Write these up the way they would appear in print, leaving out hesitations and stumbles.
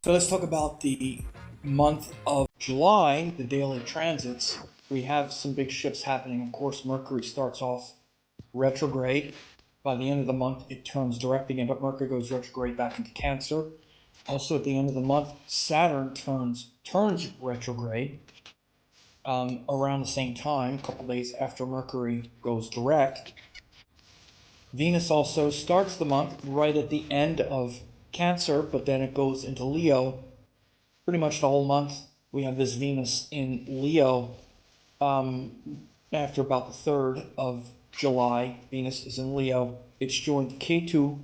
So let's talk about the month of July, the daily transits. We have some big shifts happening. Of course, Mercury starts off retrograde. By the end of the month, it turns direct again, but Mercury goes retrograde back into Cancer. Also, at the end of the month, Saturn turns retrograde around the same time, a couple days after Mercury goes direct. Venus also starts the month right at the end of Cancer, but then it goes into Leo. Pretty much the whole month we have this Venus in Leo. After about the 3rd of July, Venus is in Leo. It's joined Ketu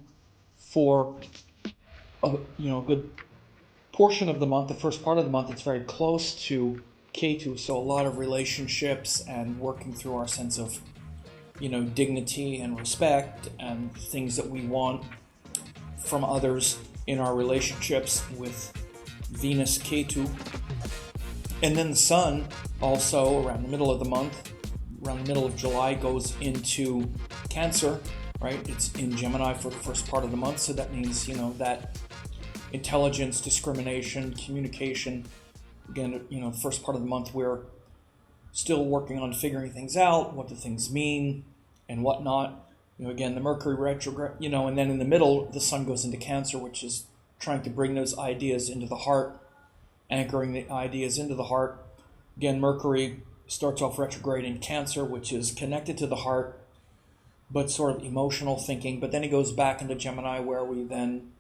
for a good portion of the month. The first part of the month, it's very close to Ketu, so a lot of relationships and working through our sense of dignity and respect and things that we want from others in our relationships with Venus Ketu. And then the Sun also around the middle of the month, around the middle of July, goes into Cancer, right? It's in Gemini for the first part of the month, so that means that intelligence, discrimination, communication. Again, the first part of the month we're still working on figuring things out, what do things mean and whatnot. Again, the Mercury retrograde, and then in the middle, the Sun goes into Cancer, which is trying to bring those ideas into the heart, anchoring the ideas into the heart. Again, Mercury starts off retrograde in Cancer, which is connected to the heart, but sort of emotional thinking. But then he goes back into Gemini, where we then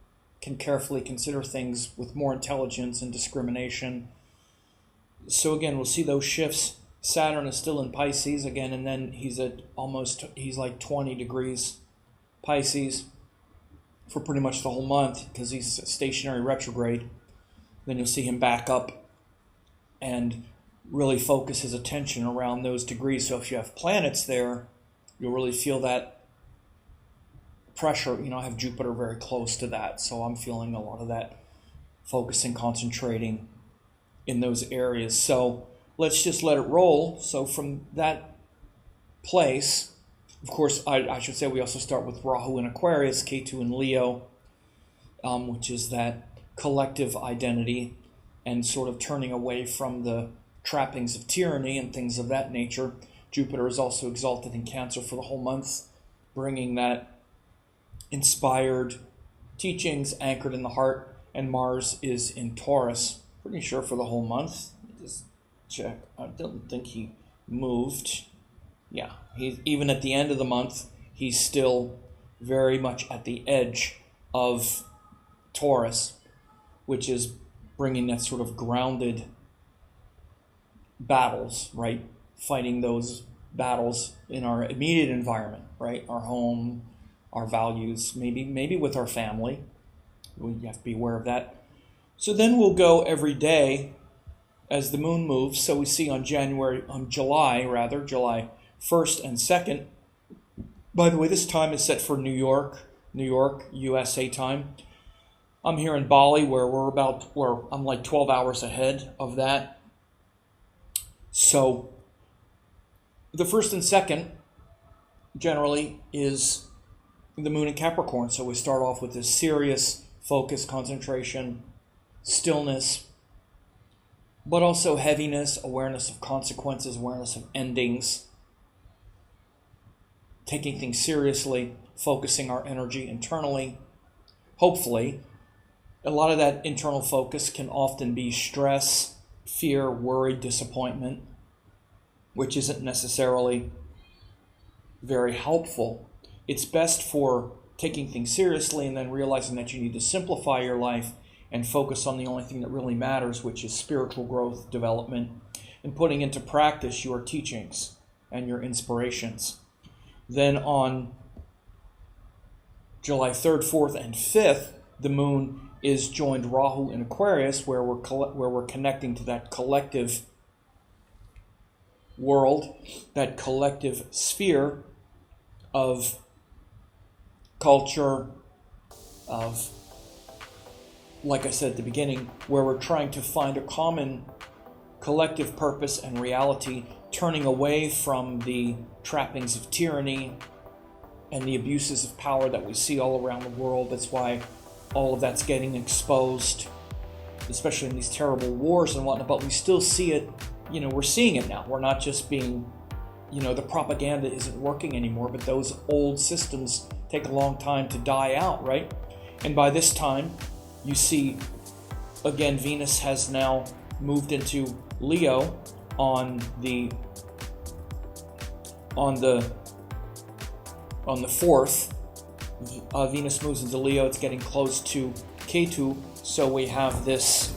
can carefully consider things with more intelligence and discrimination. So again, we'll see those shifts. Saturn is still in Pisces again, and then he's like 20 degrees Pisces for pretty much the whole month because he's stationary retrograde. Then you'll see him back up and really focus his attention around those degrees. So if you have planets there, you'll really feel that pressure. I have Jupiter very close to that, so I'm feeling a lot of that focusing, concentrating in those areas. So let's just let it roll. So from that place, of course, I should say we also start with Rahu in Aquarius, Ketu in Leo, which is that collective identity and sort of turning away from the trappings of tyranny and things of that nature. Jupiter is also exalted in Cancer for the whole month, bringing that inspired teachings anchored in the heart, and Mars is in Taurus, pretty sure for the whole month. Just check. I don't think he moved. Yeah, even at the end of the month, he's still very much at the edge of Taurus, which is bringing that sort of grounded battles, right? Fighting those battles in our immediate environment, right? Our home, our values, maybe with our family. We have to be aware of that. So then we'll go every day as the moon moves. So we see on July 1st and 2nd. By the way, this time is set for New York, USA time. I'm here in Bali where I'm like 12 hours ahead of that. So the 1st and 2nd generally is the moon in Capricorn. So we start off with this serious focus, concentration, stillness, but also heaviness, awareness of consequences, awareness of endings, taking things seriously, focusing our energy internally. Hopefully, a lot of that internal focus can often be stress, fear, worry, disappointment, which isn't necessarily very helpful. It's best for taking things seriously and then realizing that you need to simplify your life and focus on the only thing that really matters, which is spiritual growth, development, and putting into practice your teachings and your inspirations. Then on July 3rd, 4th, and 5th, the moon is joined Rahu in Aquarius, where we're connecting to that collective world, that collective sphere of culture, of, like I said at the beginning, where we're trying to find a common collective purpose and reality, turning away from the trappings of tyranny and the abuses of power that we see all around the world. That's why all of that's getting exposed especially in these terrible wars and whatnot, but we still see it, we're seeing it now. We're not just being, the propaganda isn't working anymore, but those old systems take a long time to die out, right? And by this time, you see, again, Venus has now moved into Leo on the 4th. Venus moves into Leo. It's getting close to Ketu, so we have this